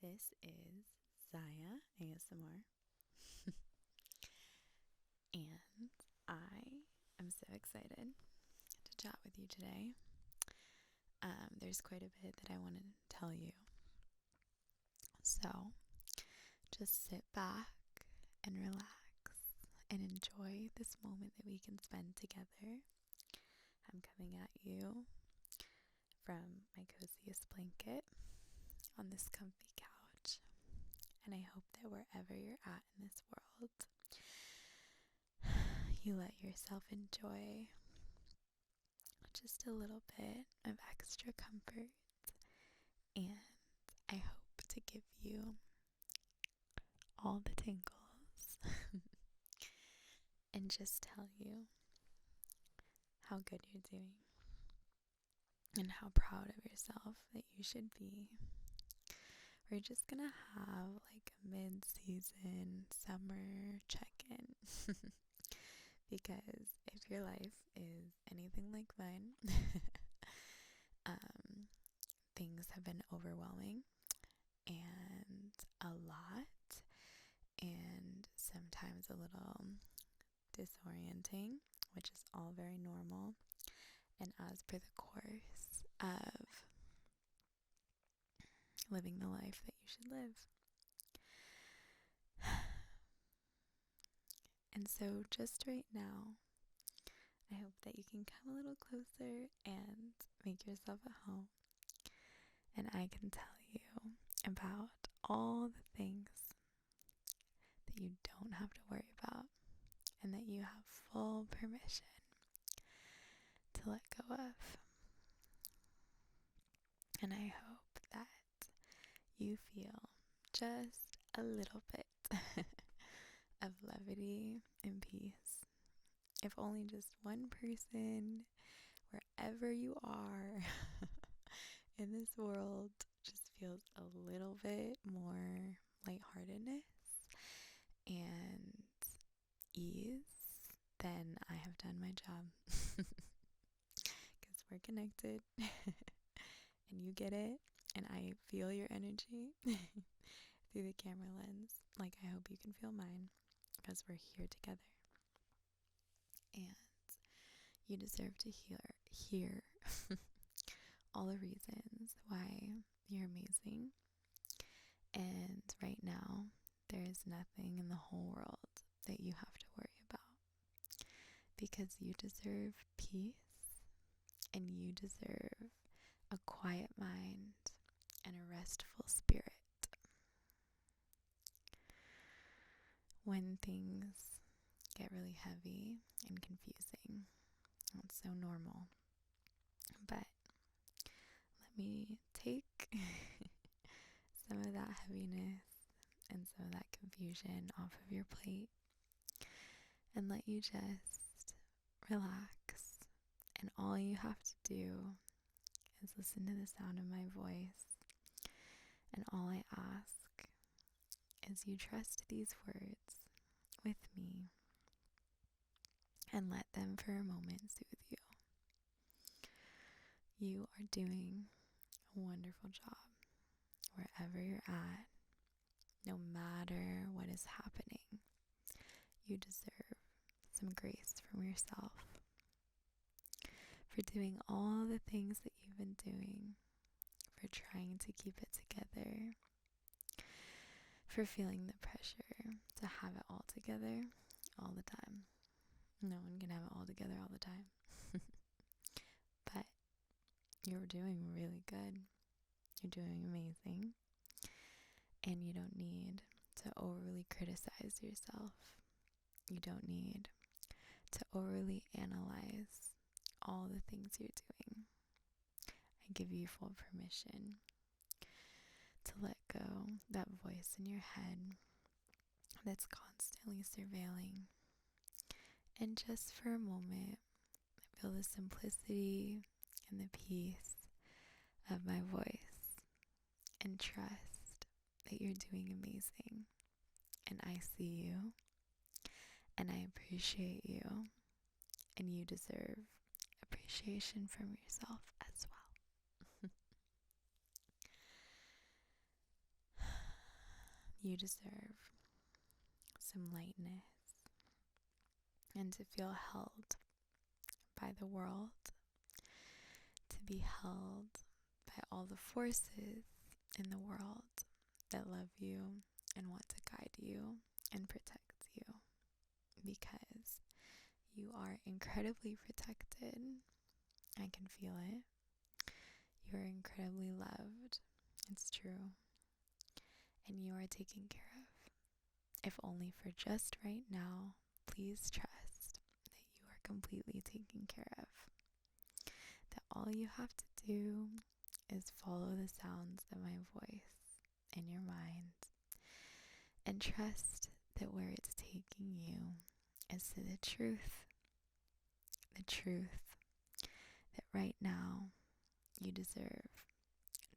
This is TheASMR, and I am so excited to chat with you today. There's quite a bit that I want to tell you, so just sit back and relax and enjoy this moment that we can spend together. I'm coming at you from my coziest blanket on this comfy couch, and I hope that wherever you're at in this world, you let yourself enjoy just a little bit of extra comfort, and I hope to give you all the tingles and just tell you how good you're doing and how proud of yourself that you should be. We're just gonna have like a mid-season summer check-in because if your life is anything like mine, things have been overwhelming and a lot, and sometimes a little disorienting, which is all very normal and as per the course of living the life that you should live. And so just right now, I hope that you can come a little closer and make yourself at home, and I can tell you about all the things that you don't have to worry about and that you have full permission to let go of. And I hope that you feel just a little bit of levity and peace. If only just one person, wherever you are in this world, just feels a little bit more lightheartedness and ease, then I have done my job. Because we're connected and you get it, and I feel your energy through the camera lens, like I hope you can feel mine, because we're here together. And you deserve to hear all the reasons why you're amazing. And right now, there is nothing in the whole world that you have to worry about, because you deserve peace and you deserve a quiet mind and a restful spirit. When things get really heavy and confusing, it's so normal. But let me take some of that heaviness and some of that confusion off of your plate and let you just relax. And all you have to do is listen to the sound of my voice. And all I ask is you trust these words with me and let them for a moment soothe you. You are doing a wonderful job wherever you're at, no matter what is happening. You deserve some grace from yourself for doing all the things that you've been doing, for trying to keep it together, for feeling the pressure to have it all together all the time. No one can have it all together all the time. But you're doing really good. You're doing amazing. And you don't need to overly criticize yourself. You don't need to overly analyze all the things you're doing. I give you full permission to let go that voice in your head that's constantly surveilling. And just for a moment, feel the simplicity and the peace of my voice and trust that you're doing amazing. And I see you and I appreciate you, and you deserve appreciation from yourself as well. You deserve some lightness and to feel held by the world, to be held by all the forces in the world that love you and want to guide you and protect you, because you are incredibly protected. I can feel it. You are incredibly loved. It's true. And you are taken care of. If only for just right now, please trust that you are completely taken care of. That all you have to do is follow the sounds of my voice in your mind and trust that where it's taking you is to the truth. The truth that right now you deserve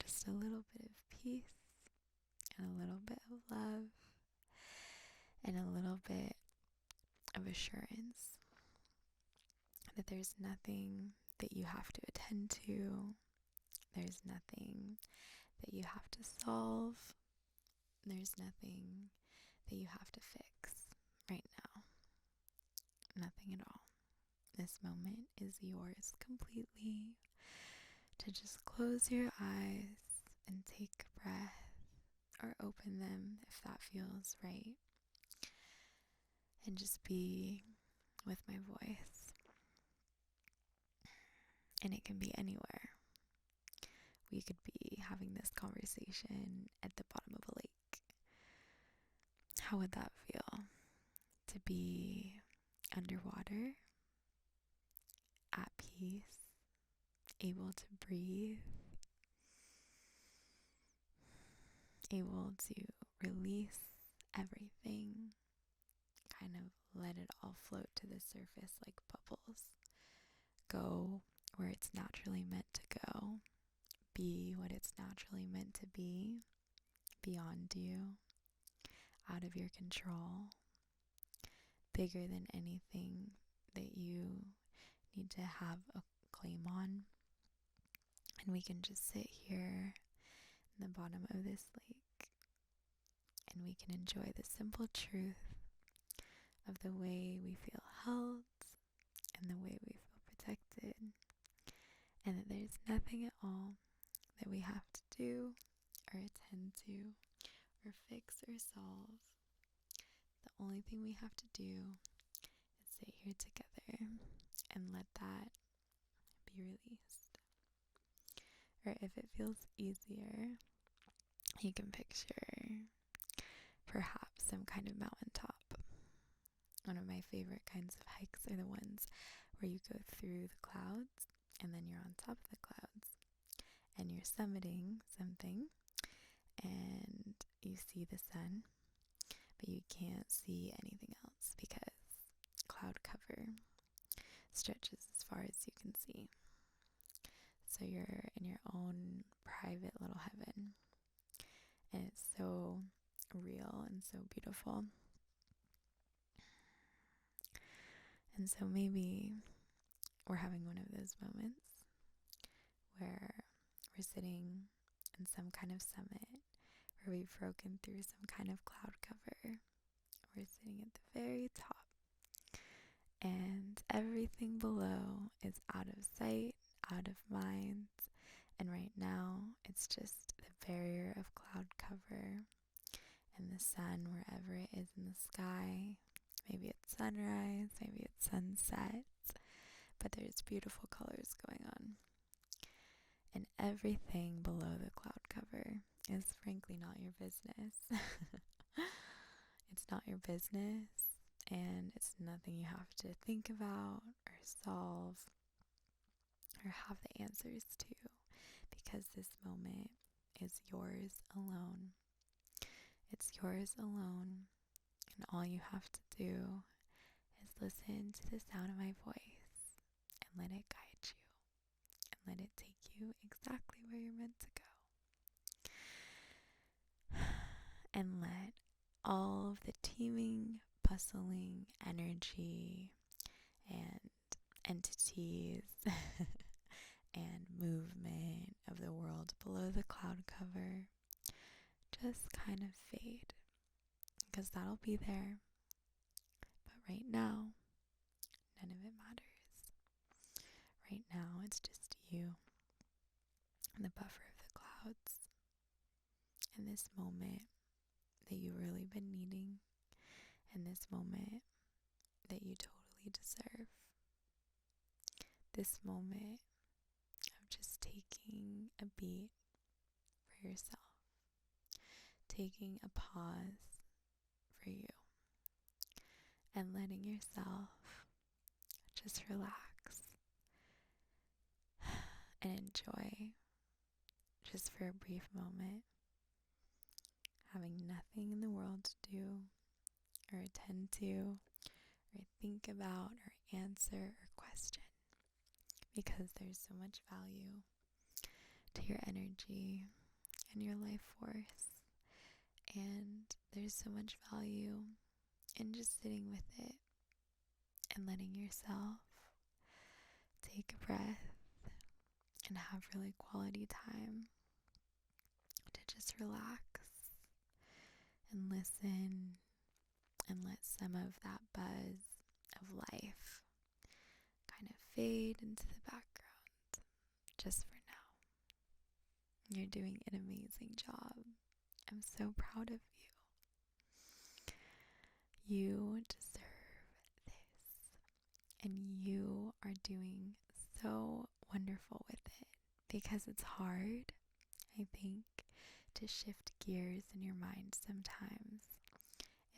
just a little bit of peace and a little bit of love and a little bit of assurance that there's nothing that you have to attend to. There's nothing that you have to solve. There's nothing that you have to fix right now. Nothing at all. This moment is yours completely to just close your eyes and take a breath or open them if that feels right, and just be with my voice. And it can be anywhere. We could be having this conversation at the bottom of a lake. How would that feel? To be underwater, at peace, able to breathe, able to release everything, kind of let it all float to the surface like bubbles. Go where it's naturally meant to go. Be what it's naturally meant to be, beyond you, out of your control, bigger than anything that you need to have a claim on. And we can just sit here in the bottom of this lake and we can enjoy the simple truth of the way we feel held and the way we feel protected, and that there's nothing at all that we have to do or attend to or fix or solve. The only thing we have to do is sit here together and let that be released. Or if it feels easier, you can picture perhaps some kind of mountaintop. One of my favorite kinds of hikes are the ones where you go through the clouds and then you're on top of the clouds and you're summiting something and you see the sun, but you can't see anything else because cloud cover stretches as far as you can see. So you're in your own private little heaven, and it's so real and so beautiful. And so maybe we're having one of those moments where we're sitting in some kind of summit where we've broken through some kind of cloud cover. We're sitting at the very top and everything below is out of sight, out of mind, and right now it's just the barrier of cloud cover and the sun wherever it is in the sky. Maybe it's sunrise, maybe it's sunset, but there's beautiful colors going on. And everything below the cloud cover is frankly not your business. It's not your business, and it's nothing you have to think about or solve or have the answers to, because this moment is yours alone. It's yours alone, and all you have to do is listen to the sound of my voice and let it guide you and let it take you exactly where you're meant to go. And let all of the teeming, bustling energy and entities and movement of the world below the cloud cover just kind of fade because that'll be there. But right now, none of it matters. Right now, it's just you and the buffer of the clouds in this moment that you've really been needing, and this moment that you totally deserve. This moment of just taking a beat for yourself, taking a pause for you, and letting yourself just relax and enjoy just for a brief moment, having nothing in the world to do or attend to or think about or answer or question, because there's so much value to your energy and your life force, and there's so much value in just sitting with it and letting yourself take a breath and have really quality time to just relax and listen and let some of that buzz of life kind of fade into the background just for now. You're doing an amazing job. I'm so proud of you. You deserve this, and you are doing so wonderful with it, because it's hard, I think, to shift gears in your mind sometimes.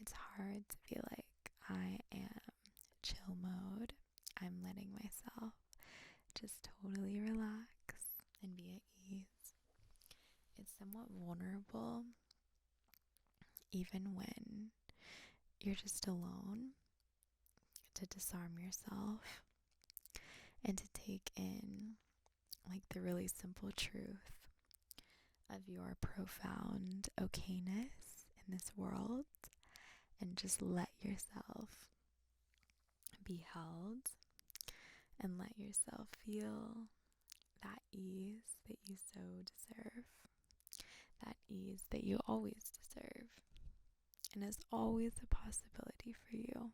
It's hard to be like, I am chill mode. I'm letting myself just totally relax and be at ease. It's somewhat vulnerable, even when you're just alone, to disarm yourself and to take in like the really simple truth of your profound okayness in this world, and just let yourself be held and let yourself feel that ease that you so deserve, that ease that you always deserve, and is always a possibility for you.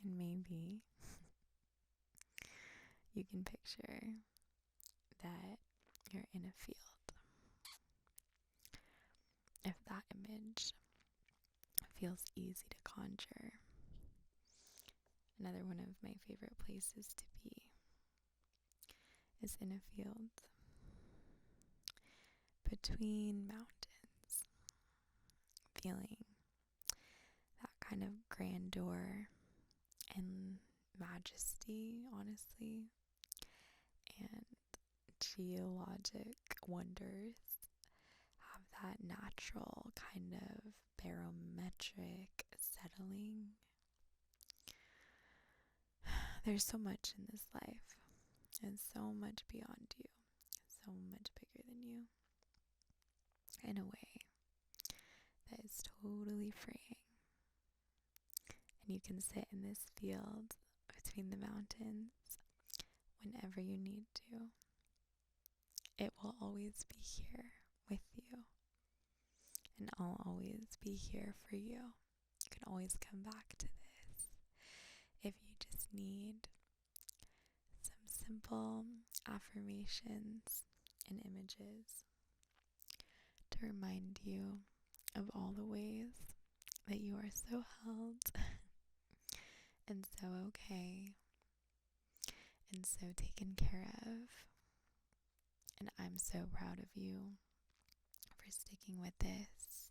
And maybe you can picture that you're in a field. If that image feels easy to conjure, another one of my favorite places to be is in a field between mountains, feeling that kind of grandeur and majesty, honestly, and geologic wonders have that natural kind of barometric settling. There's so much in this life, and so much beyond you, so much bigger than you, in a way that is totally freeing. And you can sit in this field between the mountains whenever you need to. It will always be here with you, and I'll always be here for you. You can always come back to this if you just need some simple affirmations and images to remind you of all the ways that you are so held and so okay and so taken care of. And I'm so proud of you for sticking with this,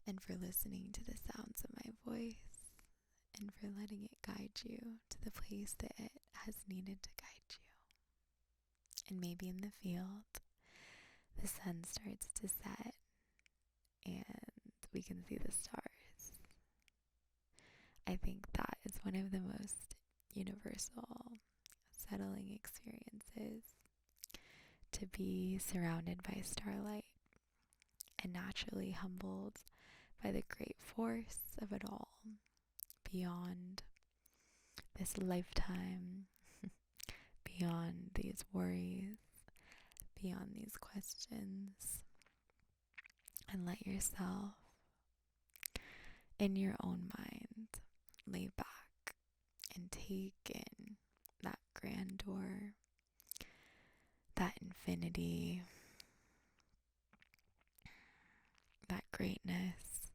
and for listening to the sounds of my voice, and for letting it guide you to the place that it has needed to guide you. And maybe in the field, the sun starts to set and we can see the stars. I think that is one of the most universal, settling experiences, to be surrounded by starlight and naturally humbled by the great force of it all, beyond this lifetime, beyond these worries, beyond these questions and let yourself, in your own mind, lay back and take in that grandeur, that infinity, that greatness,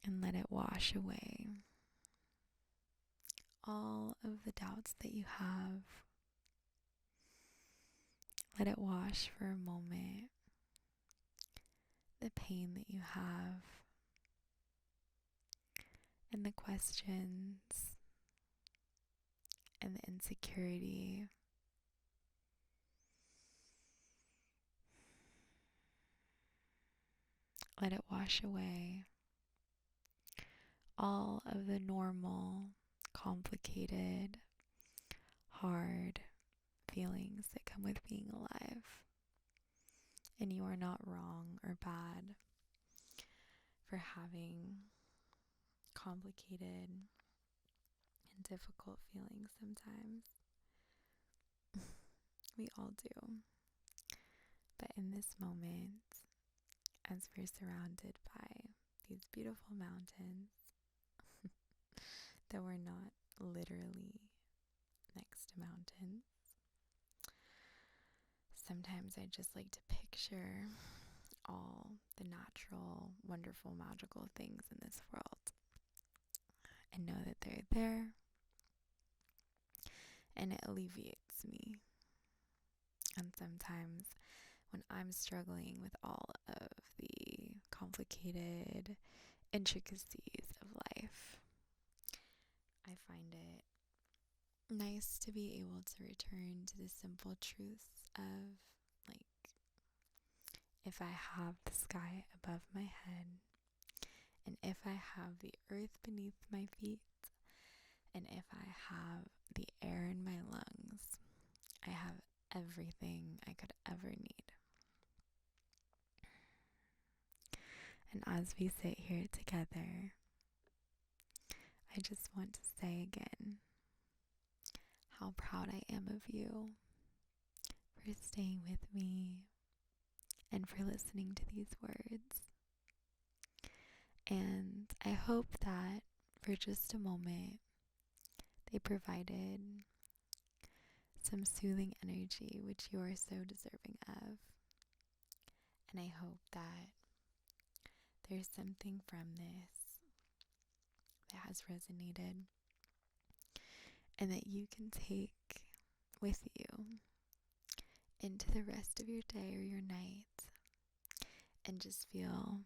and let it wash away all of the doubts that you have. Let it wash for a moment the pain that you have and the questions and the insecurity. Let it wash away all of the normal, complicated, hard feelings that come with being alive. And you are not wrong or bad for having complicated and difficult feelings sometimes. We all do. But in this moment, as we're surrounded by these beautiful mountains, though we're not literally next to mountains, sometimes I just like to picture all the natural, wonderful, magical things in this world and know that they're there, and it alleviates me. And sometimes when I'm struggling with all of the complicated intricacies of life, I find it nice to be able to return to the simple truths of, like, if I have the sky above my head, and if I have the earth beneath my feet, and if I have the air in my lungs, I have everything I could ever need. And as we sit here together, I just want to say again how proud I am of you for staying with me and for listening to these words. And I hope that for just a moment, they provided some soothing energy, which you are so deserving of. And I hope that there's something from this that has resonated and that you can take with you into the rest of your day or your night and just feel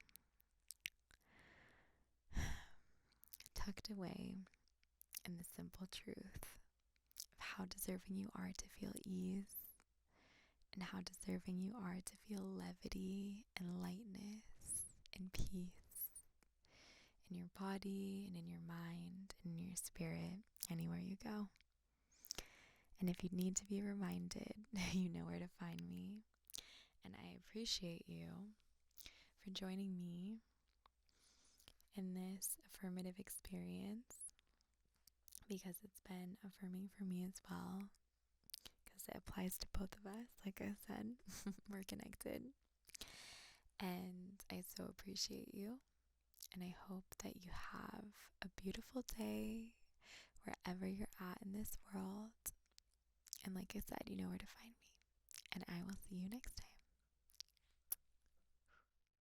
tucked away in the simple truth of how deserving you are to feel ease and how deserving you are to feel levity and lightness and peace in your body and in your mind and in your spirit, anywhere you go. And if you need to be reminded, you know where to find me. And I appreciate you for joining me in this affirmative experience, because it's been affirming for me as well, because it applies to both of us. Like I said, we're connected. And I so appreciate you. And I hope that you have a beautiful day wherever you're at in this world. And like I said, you know where to find me. And I will see you next time.